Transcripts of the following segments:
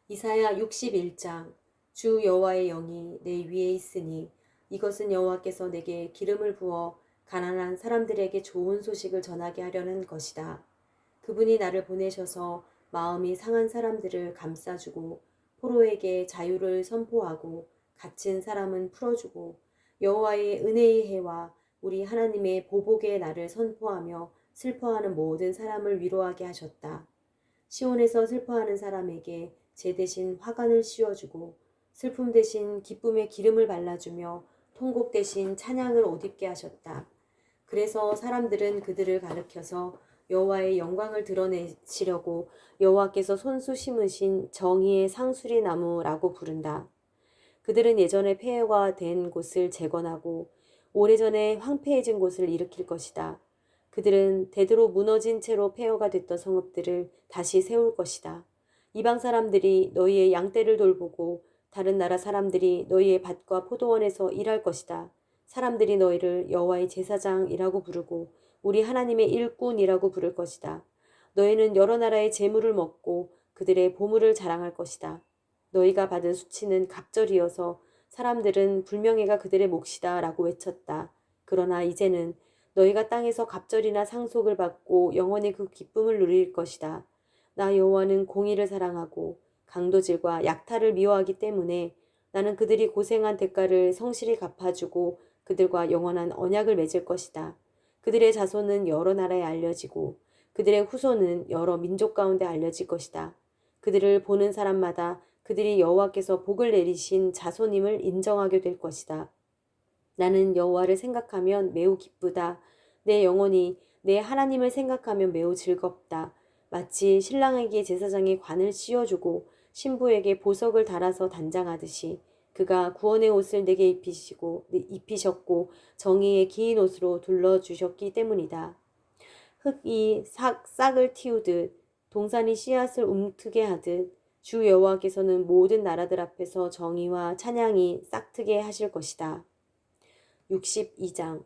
이사야 61장. 주 여호와의 영이 내 위에 있으니 이것은 여호와께서 내게 기름을 부어 가난한 사람들에게 좋은 소식을 전하게 하려는 것이다. 그분이 나를 보내셔서 마음이 상한 사람들을 감싸주고 포로에게 자유를 선포하고 갇힌 사람은 풀어주고 여호와의 은혜의 해와 우리 하나님의 보복의 날을 선포하며 슬퍼하는 모든 사람을 위로하게 하셨다. 시온에서 슬퍼하는 사람에게 제 대신 화관을 씌워주고 슬픔 대신 기쁨의 기름을 발라주며 통곡 대신 찬양을 옷입게 하셨다. 그래서 사람들은 그들을 가리켜서 여호와의 영광을 드러내시려고 여호와께서 손수 심으신 정의의 상수리 나무라고 부른다. 그들은 예전에 폐허가 된 곳을 재건하고 오래전에 황폐해진 곳을 일으킬 것이다. 그들은 대대로 무너진 채로 폐허가 됐던 성읍들을 다시 세울 것이다. 이방 사람들이 너희의 양떼를 돌보고 다른 나라 사람들이 너희의 밭과 포도원에서 일할 것이다. 사람들이 너희를 여호와의 제사장이라고 부르고 우리 하나님의 일꾼이라고 부를 것이다. 너희는 여러 나라의 재물을 먹고 그들의 보물을 자랑할 것이다. 너희가 받은 수치는 갑절이어서 사람들은 불명예가 그들의 몫이다 라고 외쳤다. 그러나 이제는 너희가 땅에서 갑절이나 상속을 받고 영원히 그 기쁨을 누릴 것이다. 나 여호와는 공의를 사랑하고 강도질과 약탈을 미워하기 때문에 나는 그들이 고생한 대가를 성실히 갚아주고 그들과 영원한 언약을 맺을 것이다. 그들의 자손은 여러 나라에 알려지고 그들의 후손은 여러 민족 가운데 알려질 것이다. 그들을 보는 사람마다 그들이 여호와께서 복을 내리신 자손임을 인정하게 될 것이다. 나는 여호와를 생각하면 매우 기쁘다. 내 영혼이 내 하나님을 생각하면 매우 즐겁다. 마치 신랑에게 제사장이 관을 씌워주고 신부에게 보석을 달아서 단장하듯이 그가 구원의 옷을 내게 입히셨고 정의의 긴 옷으로 둘러주셨기 때문이다. 흙이 싹을 틔우듯 동산이 씨앗을 움트게 하듯 주 여호와께서는 모든 나라들 앞에서 정의와 찬양이 싹트게 하실 것이다. 62장.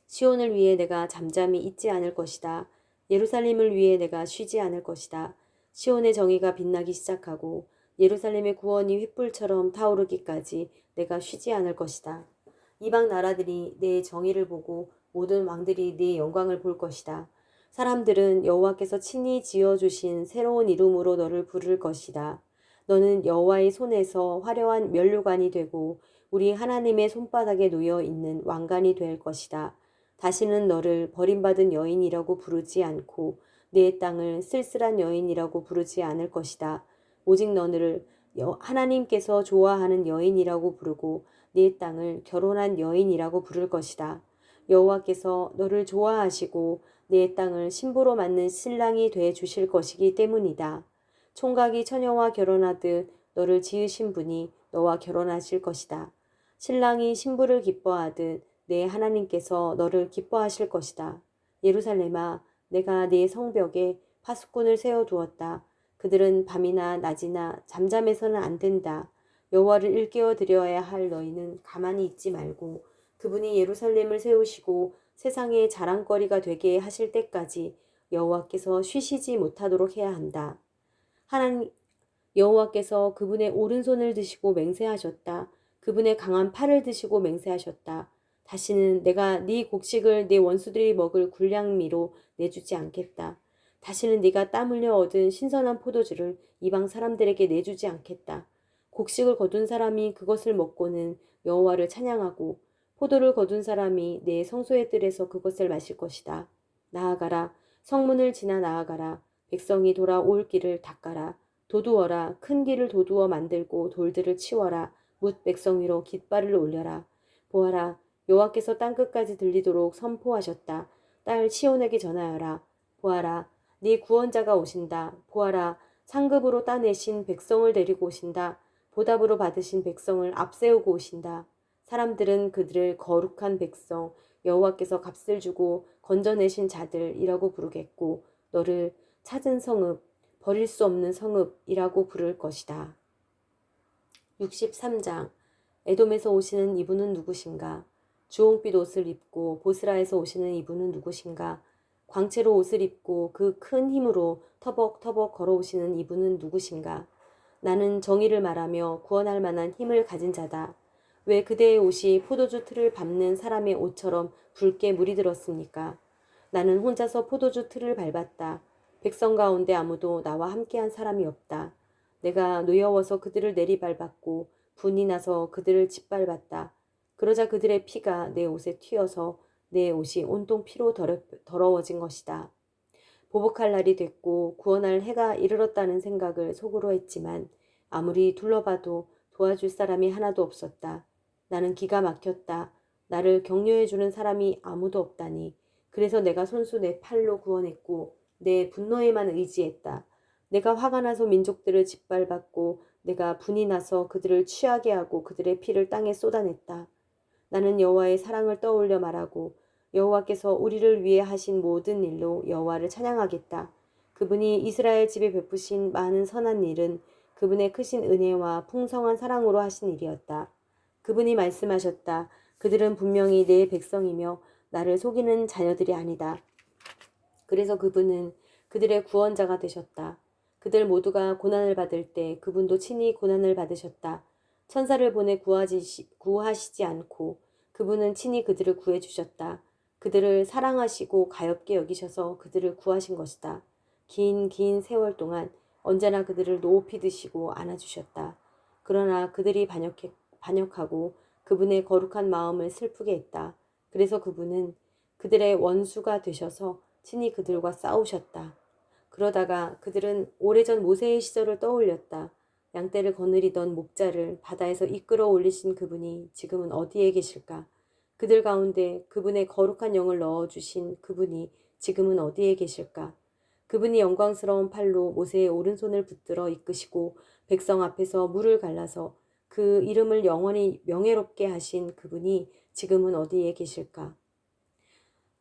시온을 위해 내가 잠잠히 있지 않을 것이다. 예루살렘을 위해 내가 쉬지 않을 것이다. 시온의 정의가 빛나기 시작하고 예루살렘의 구원이 횃불처럼 타오르기까지 내가 쉬지 않을 것이다. 이방 나라들이 내 정의를 보고 모든 왕들이 네 영광을 볼 것이다. 사람들은 여호와께서 친히 지어주신 새로운 이름으로 너를 부를 것이다. 너는 여호와의 손에서 화려한 면류관이 되고 우리 하나님의 손바닥에 놓여 있는 왕관이 될 것이다. 다시는 너를 버림받은 여인이라고 부르지 않고 내 땅을 쓸쓸한 여인이라고 부르지 않을 것이다. 오직 너를 하나님께서 좋아하는 여인이라고 부르고 네 땅을 결혼한 여인이라고 부를 것이다. 여호와께서 너를 좋아하시고 네 땅을 신부로 맞는 신랑이 돼 주실 것이기 때문이다. 총각이 처녀와 결혼하듯 너를 지으신 분이 너와 결혼하실 것이다. 신랑이 신부를 기뻐하듯 내 하나님께서 너를 기뻐하실 것이다. 예루살렘아, 내가 네 성벽에 파수꾼을 세워두었다. 그들은 밤이나 낮이나 잠잠해서는 안 된다. 여호와를 일깨워 드려야 할 너희는 가만히 있지 말고 그분이 예루살렘을 세우시고 세상의 자랑거리가 되게 하실 때까지 여호와께서 쉬시지 못하도록 해야 한다. 하나님 여호와께서 그분의 오른손을 드시고 맹세하셨다. 그분의 강한 팔을 드시고 맹세하셨다. 다시는 내가 네 곡식을 네 원수들이 먹을 군량미로 내주지 않겠다. 다시는 네가 땀 흘려 얻은 신선한 포도주를 이방 사람들에게 내주지 않겠다. 곡식을 거둔 사람이 그것을 먹고는 여호와를 찬양하고 포도를 거둔 사람이 내 성소의 뜰에서 그것을 마실 것이다. 나아가라. 성문을 지나 나아가라. 백성이 돌아올 길을 닦아라. 도두어라. 큰 길을 도두어 만들고 돌들을 치워라. 뭇 백성 위로 깃발을 올려라. 보아라. 여호와께서 땅끝까지 들리도록 선포하셨다. 딸 시온에게 전하여라. 보아라. 네 구원자가 오신다. 보아라. 상급으로 따내신 백성을 데리고 오신다. 보답으로 받으신 백성을 앞세우고 오신다. 사람들은 그들을 거룩한 백성, 여호와께서 값을 주고 건져내신 자들이라고 부르겠고 너를 찾은 성읍, 버릴 수 없는 성읍이라고 부를 것이다. 63장. 에돔에서 오시는 이분은 누구신가? 주홍빛 옷을 입고 보스라에서 오시는 이분은 누구신가? 광채로 옷을 입고 그 큰 힘으로 터벅터벅 걸어오시는 이분은 누구신가? 나는 정의를 말하며 구원할 만한 힘을 가진 자다. 왜 그대의 옷이 포도주 틀을 밟는 사람의 옷처럼 붉게 물이 들었습니까? 나는 혼자서 포도주 틀을 밟았다. 백성 가운데 아무도 나와 함께한 사람이 없다. 내가 노여워서 그들을 내리밟았고 분이 나서 그들을 짓밟았다. 그러자 그들의 피가 내 옷에 튀어서 내 옷이 온통 피로 더러워진 것이다. 보복할 날이 됐고 구원할 해가 이르렀다는 생각을 속으로 했지만 아무리 둘러봐도 도와줄 사람이 하나도 없었다. 나는 기가 막혔다. 나를 격려해주는 사람이 아무도 없다니. 그래서 내가 손수 내 팔로 구원했고 내 분노에만 의지했다. 내가 화가 나서 민족들을 짓밟았고 내가 분이 나서 그들을 취하게 하고 그들의 피를 땅에 쏟아냈다. 나는 여호와의 사랑을 떠올려 말하고 여호와께서 우리를 위해 하신 모든 일로 여호와를 찬양하겠다. 그분이 이스라엘 집에 베푸신 많은 선한 일은 그분의 크신 은혜와 풍성한 사랑으로 하신 일이었다. 그분이 말씀하셨다. 그들은 분명히 내 백성이며 나를 속이는 자녀들이 아니다. 그래서 그분은 그들의 구원자가 되셨다. 그들 모두가 고난을 받을 때 그분도 친히 고난을 받으셨다. 천사를 보내 구하시지 않고 그분은 친히 그들을 구해주셨다. 그들을 사랑하시고 가엾게 여기셔서 그들을 구하신 것이다. 긴 세월 동안 언제나 그들을 높이 드시고 안아주셨다. 그러나 그들이 반역하고 그분의 거룩한 마음을 슬프게 했다. 그래서 그분은 그들의 원수가 되셔서 친히 그들과 싸우셨다. 그러다가 그들은 오래전 모세의 시절을 떠올렸다. 양떼를 거느리던 목자를 바다에서 이끌어 올리신 그분이 지금은 어디에 계실까? 그들 가운데 그분의 거룩한 영을 넣어주신 그분이 지금은 어디에 계실까? 그분이 영광스러운 팔로 모세의 오른손을 붙들어 이끄시고 백성 앞에서 물을 갈라서 그 이름을 영원히 명예롭게 하신 그분이 지금은 어디에 계실까?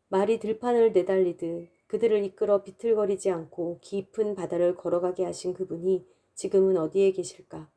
말이 들판을 내달리듯 그들을 이끌어 비틀거리지 않고 깊은 바다를 걸어가게 하신 그분이 지금은 어디에 계실까?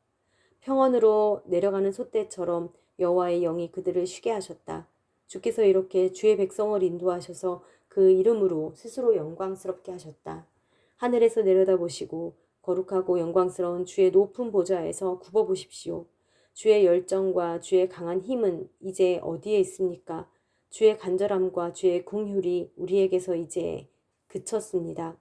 평원으로 내려가는 솥대처럼 여호와의 영이 그들을 쉬게 하셨다. 주께서 이렇게 주의 백성을 인도하셔서 그 이름으로 스스로 영광스럽게 하셨다. 하늘에서 내려다보시고 거룩하고 영광스러운 주의 높은 보좌에서 굽어보십시오. 주의 열정과 주의 강한 힘은 이제 어디에 있습니까? 주의 간절함과 주의 긍휼이 우리에게서 이제 그쳤습니다.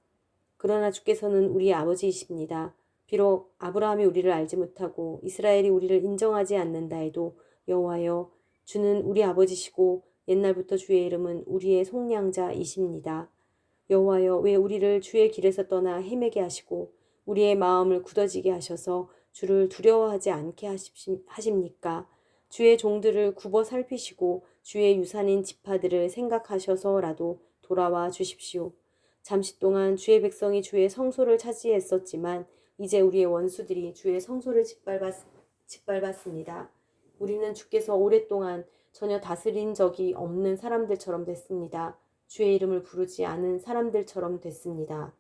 그러나 주께서는 우리의 아버지이십니다. 비록 아브라함이 우리를 알지 못하고 이스라엘이 우리를 인정하지 않는다 해도 여호와여, 주는 우리 아버지시고 옛날부터 주의 이름은 우리의 속량자이십니다. 여호와여, 왜 우리를 주의 길에서 떠나 헤매게 하시고 우리의 마음을 굳어지게 하셔서 주를 두려워하지 않게 하십니까? 주의 종들을 굽어 살피시고 주의 유산인 지파들을 생각하셔서라도 돌아와 주십시오. 잠시 동안 주의 백성이 주의 성소를 차지했었지만 이제 우리의 원수들이 주의 성소를 짓밟았습니다. 우리는 주께서 오랫동안 전혀 다스린 적이 없는 사람들처럼 됐습니다. 주의 이름을 부르지 않은 사람들처럼 됐습니다.